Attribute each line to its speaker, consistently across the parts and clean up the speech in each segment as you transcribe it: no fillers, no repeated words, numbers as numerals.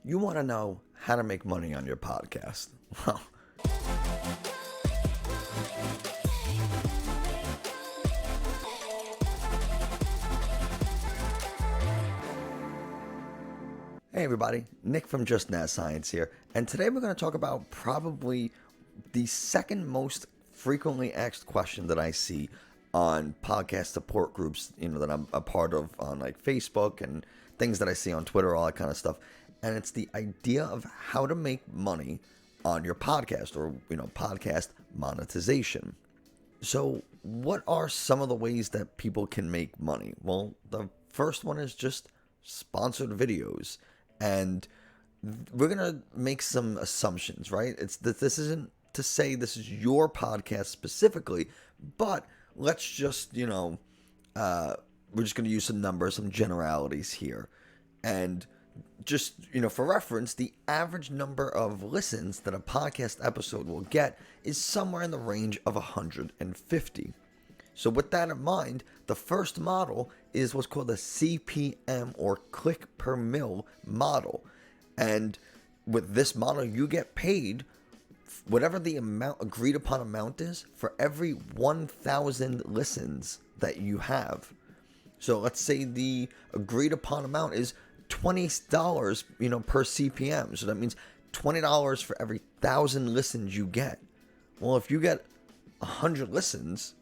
Speaker 1: You want to know how to make money on your podcast. Well, hey everybody, Nick from Just Naz Science here, and today we're going to talk about probably the second most frequently asked question that I see on podcast support groups, that I'm a part of on like Facebook and things that I see on Twitter, all that kind of stuff. And it's the idea of how to make money on your podcast or, podcast monetization. So what are some of the ways that people can make money? Well, the first one is just sponsored videos. And we're going to make some assumptions, right? It's that this isn't to say this is your podcast specifically, but let's just, we're just going to use some numbers, some generalities here. And just, for reference, the average number of listens that a podcast episode will get is somewhere in the range of 150. So with that in mind, the first model is what's called the CPM or click per mille model. And with this model, you get paid whatever the agreed upon amount is for every 1,000 listens that you have. So let's say the agreed upon amount is $20, per CPM. So that means $20 for every 1,000 listens you get. Well, if you get 100 listens,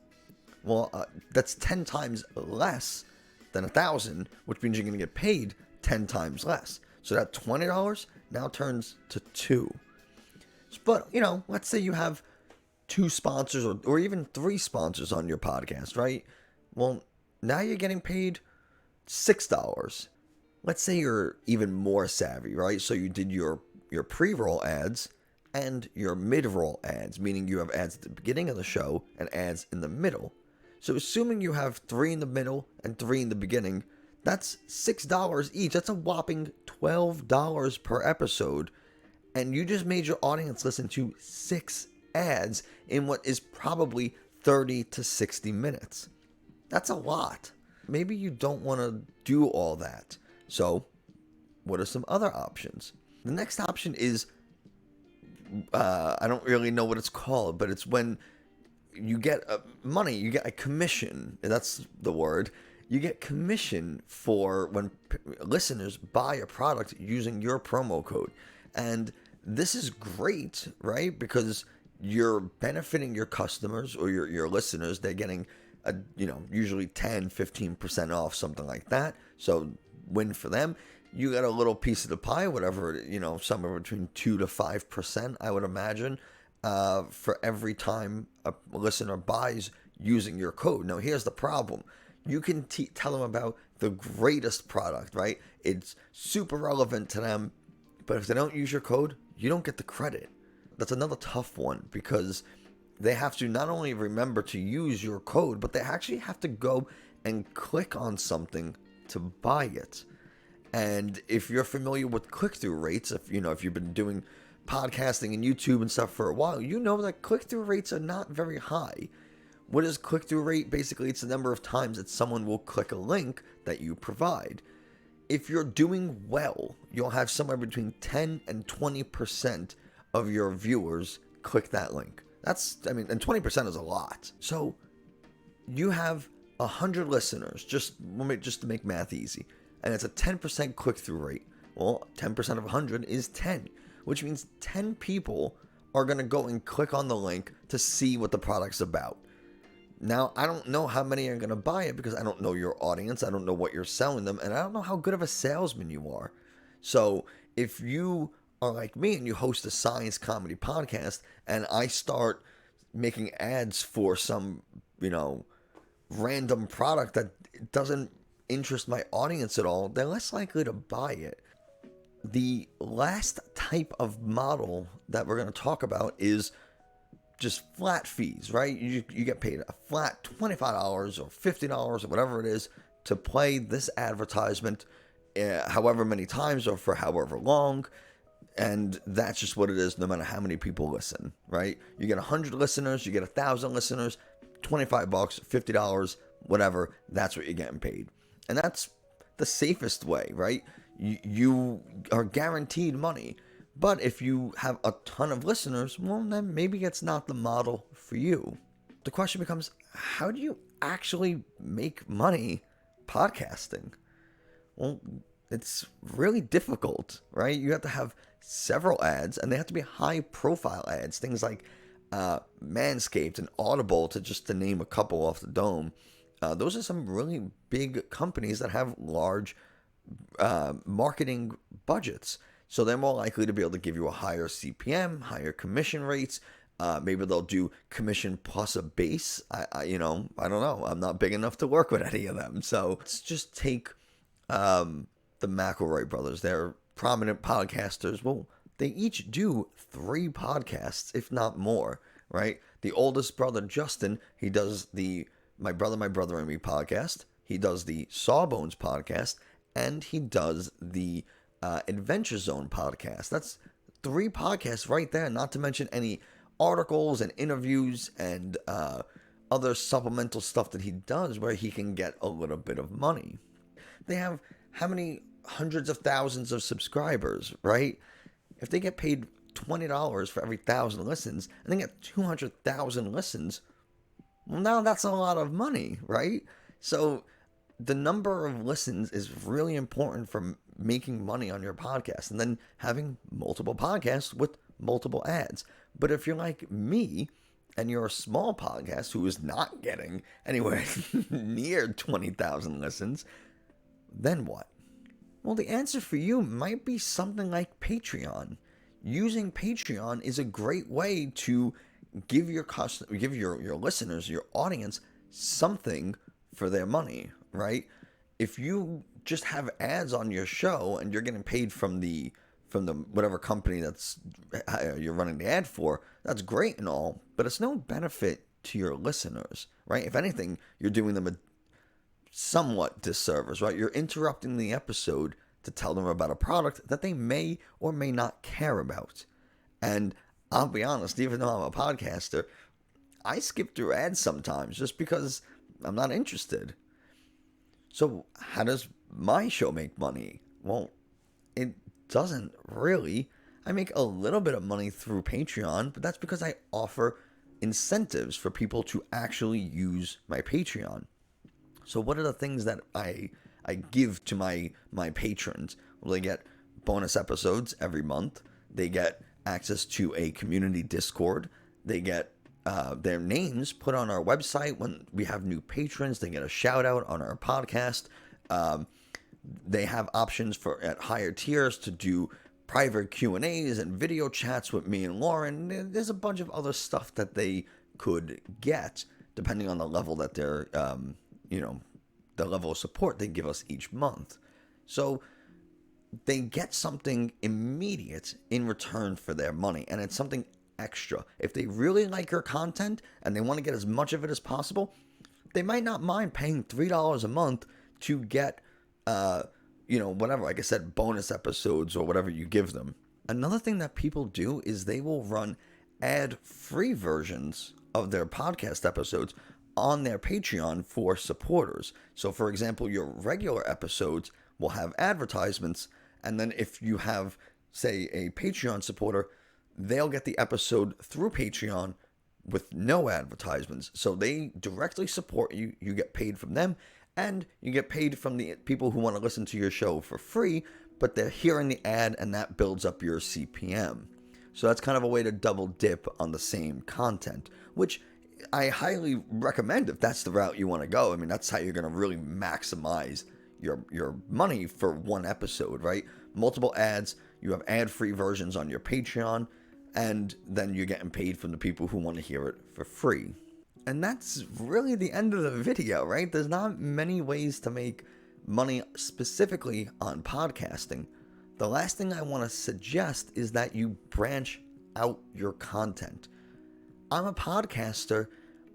Speaker 1: that's 10 times less than 1,000, which means you're going to get paid 10 times less. So that $20 now turns to $2. But, let's say you have 2 sponsors or even 3 sponsors on your podcast, right? Well, now you're getting paid $6. Let's say you're even more savvy, right? So you did your pre-roll ads and your mid-roll ads, meaning you have ads at the beginning of the show and ads in the middle. So assuming you have 3 in the middle and 3 in the beginning, that's $6 each. That's a whopping $12 per episode. And you just made your audience listen to 6 ads in what is probably 30 to 60 minutes. That's a lot. Maybe you don't want to do all that. So what are some other options? The next option is, I don't really know what it's called, but it's when you get money, you get a commission. That's the word. You get commission for when listeners buy a product using your promo code. And this is great, right? Because you're benefiting your customers or your listeners. They're getting, usually 10, 15% off, something like that. So win for them. You get a little piece of the pie, whatever, somewhere between 2 to 5%, I would imagine, for every time a listener buys using your code. Now, here's the problem. You can tell them about the greatest product, right? It's super relevant to them, but if they don't use your code, you don't get the credit. That's another tough one because they have to not only remember to use your code, but they actually have to go and click on something to buy it. And if you're familiar with click-through rates, if you've been doing podcasting and YouTube and stuff for a while, you know that click-through rates are not very high. What is click-through rate? Basically, it's the number of times that someone will click a link that you provide. If you're doing well, you'll have somewhere between 10 and 20% of your viewers click that link. And 20% is a lot. So you have 100 listeners, just to make math easy, and it's a 10% click-through rate. Well, 10% of 100 is 10, which means 10 people are going to go and click on the link to see what the product's about. Now, I don't know how many are going to buy it because I don't know your audience. I don't know what you're selling them, and I don't know how good of a salesman you are. So if you are like me and you host a science comedy podcast and I start making ads for some, random product that doesn't interest my audience at all, they're less likely to buy it. The last type of model that we're going to talk about is just flat fees, right? You get paid a flat $25 or $50 or whatever it is to play this advertisement however many times or for however long. And that's just what it is no matter how many people listen, right? You get 100 listeners, you get 1,000 listeners, $25, $50, whatever, that's what you're getting paid. And that's the safest way, right? you are guaranteed money. But if you have a ton of listeners, well, then maybe it's not the model for you. The question becomes, how do you actually make money podcasting? Well, it's really difficult, right? You have to have several ads, and they have to be high-profile ads. Things like Manscaped and Audible, to name a couple off the dome. Those are some really big companies that have large marketing budgets. So they're more likely to be able to give you a higher CPM, higher commission rates. Maybe they'll do commission plus a base. I don't know. I'm not big enough to work with any of them. So let's just take the McElroy brothers. They're prominent podcasters. Well, they each do 3 podcasts, if not more, right? The oldest brother, Justin, he does the My Brother and Me podcast. He does the Sawbones podcast. And he does the Adventure Zone podcast. That's 3 podcasts right there, not to mention any articles and interviews and other supplemental stuff that he does where he can get a little bit of money. They have how many hundreds of thousands of subscribers, right? If they get paid $20 for every 1,000 listens and they get 200,000 listens, well, now that's a lot of money, right? So the number of listens is really important for making money on your podcast, and then having multiple podcasts with multiple ads. But if you're like me and you're a small podcast who is not getting anywhere near 20,000 listens, then what? Well, the answer for you might be something like Patreon. Using Patreon is a great way to give your listeners, your audience, something for their money, right? If you just have ads on your show and you're getting paid from the whatever company that's you're running the ad for, that's great and all, but it's no benefit to your listeners, right? If anything, you're doing them a somewhat disservice, right? You're interrupting the episode to tell them about a product that they may or may not care about. And I'll be honest, even though I'm a podcaster, I skip through ads sometimes just because I'm not interested. So how does my show make money? Well, it doesn't really. I make a little bit of money through Patreon, but that's because I offer incentives for people to actually use my Patreon. So what are the things that I give to my patrons? Well, they get bonus episodes every month. They get access to a community Discord. They get their names put on our website when we have new patrons. They get a shout out on our podcast. They have options at higher tiers to do private Q&As and video chats with me and Lauren. There's a bunch of other stuff that they could get depending on the level that they're, the level of support they give us each month. So they get something immediate in return for their money, and it's something extra. If they really like your content and they want to get as much of it as possible, they might not mind paying $3 a month to get, whatever, like I said, bonus episodes or whatever you give them. Another thing that people do is they will run ad-free versions of their podcast episodes on their Patreon for supporters. So, for example, your regular episodes will have advertisements, and then if you have, say, a Patreon supporter, they'll get the episode through Patreon with no advertisements. So they directly support you. You get paid from them, and you get paid from the people who want to listen to your show for free, but they're hearing the ad, and that builds up your CPM. So that's kind of a way to double dip on the same content, which I highly recommend if that's the route you want to go. I mean, that's how you're going to really maximize your money for one episode, right? Multiple ads, you have ad-free versions on your Patreon, and then you're getting paid from the people who want to hear it for free. And that's really the end of the video, right? There's not many ways to make money specifically on podcasting. The last thing I want to suggest is that you branch out your content. I'm a podcaster,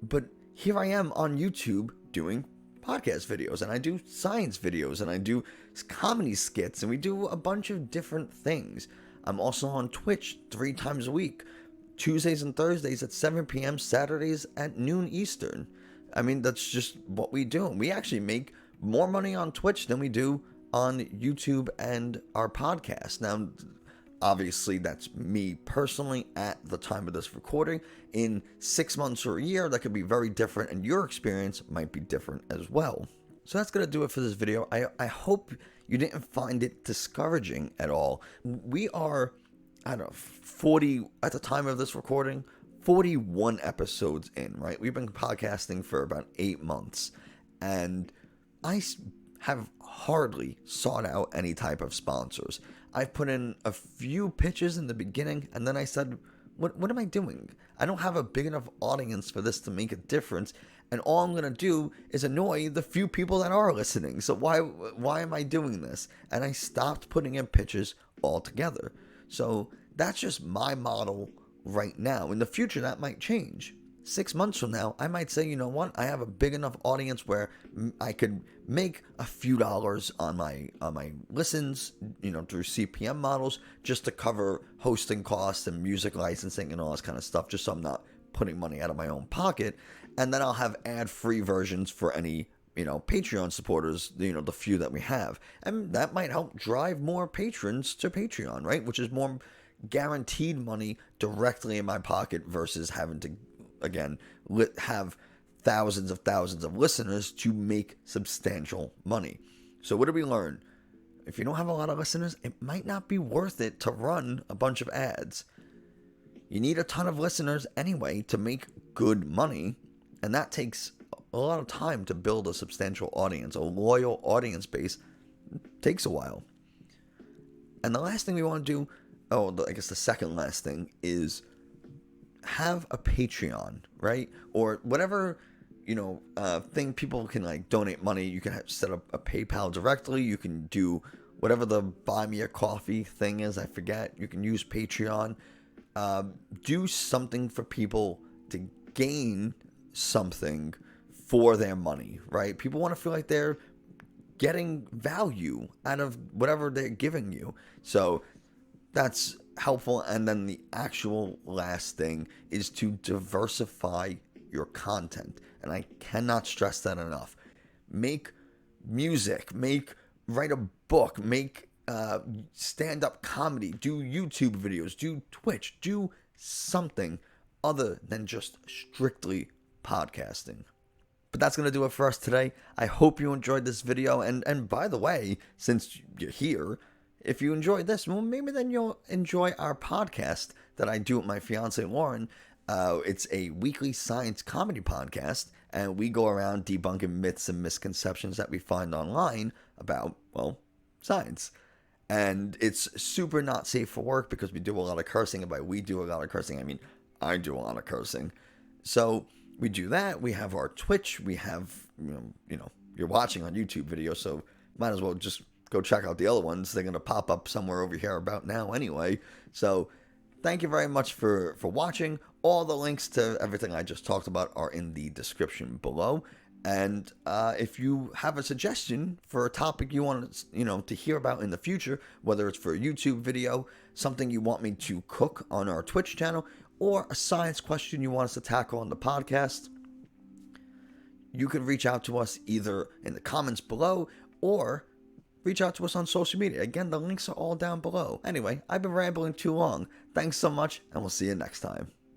Speaker 1: but here I am on YouTube doing podcast videos, and I do science videos, and I do comedy skits, and we do a bunch of different things. I'm also on Twitch 3 times a week, Tuesdays and Thursdays at 7 p.m., Saturdays at noon Eastern. I mean, that's just what we do. We actually make more money on Twitch than we do on YouTube and our podcast. Now, obviously, that's me personally at the time of this recording. In 6 months or a year, that could be very different, and your experience might be different as well. So that's going to do it for this video. I hope you didn't find it discouraging at all. We are, I don't know, 40, at the time of this recording, 41 episodes in, right? We've been podcasting for about 8 months, and I have hardly sought out any type of sponsors. I've put in a few pitches in the beginning, and then I said, what am I doing? I don't have a big enough audience for this to make a difference, and all I'm going to do is annoy the few people that are listening. So why am I doing this? And I stopped putting in pitches altogether. So that's just my model right now. In the future, that might change. 6 months from now, I might say, you know what? I have a big enough audience where I could make a few dollars on my listens, through CPM models, just to cover hosting costs and music licensing and all this kind of stuff, just so I'm not putting money out of my own pocket. And then I'll have ad-free versions for any, Patreon supporters, the few that we have. And that might help drive more patrons to Patreon, right? Which is more guaranteed money directly in my pocket versus having to, again, have thousands of listeners to make substantial money. So what did we learn? If you don't have a lot of listeners, it might not be worth it to run a bunch of ads. You need a ton of listeners anyway to make good money, and that takes a lot of time to build a substantial audience. A loyal audience base takes a while. And the last thing we want to do, I guess the second last thing, is have a Patreon, right? Or whatever, thing people can donate money. You can set up a PayPal directly. You can do whatever the buy me a coffee thing is. I forget. You can use Patreon. Do something for people to gain something for their money, right? People want to feel like they're getting value out of whatever they're giving you. So that's helpful. And then the actual last thing is to diversify your content. And I cannot stress that enough. Make music, write a book, make stand-up comedy, do YouTube videos, do Twitch, do something other than just strictly podcasting. But that's going to do it for us today. I hope you enjoyed this video. And by the way, since you're here, if you enjoyed this, well, maybe then you'll enjoy our podcast that I do with my fiance, Lauren. It's a weekly science comedy podcast, and we go around debunking myths and misconceptions that we find online about, science. And it's super not safe for work because we do a lot of cursing. And by we do a lot of cursing, I mean I do a lot of cursing. So we do that. We have our Twitch. We have, you're watching on YouTube videos, so might as well just go check out the other ones. They're going to pop up somewhere over here about now anyway. So thank you very much for watching. All the links to everything I just talked about are in the description below. And if you have a suggestion for a topic you want to hear about in the future, whether it's for a YouTube video, something you want me to cook on our Twitch channel, or a science question you want us to tackle on the podcast, you can reach out to us either in the comments below or reach out to us on social media. Again, the links are all down below. Anyway, I've been rambling too long. Thanks so much, and we'll see you next time.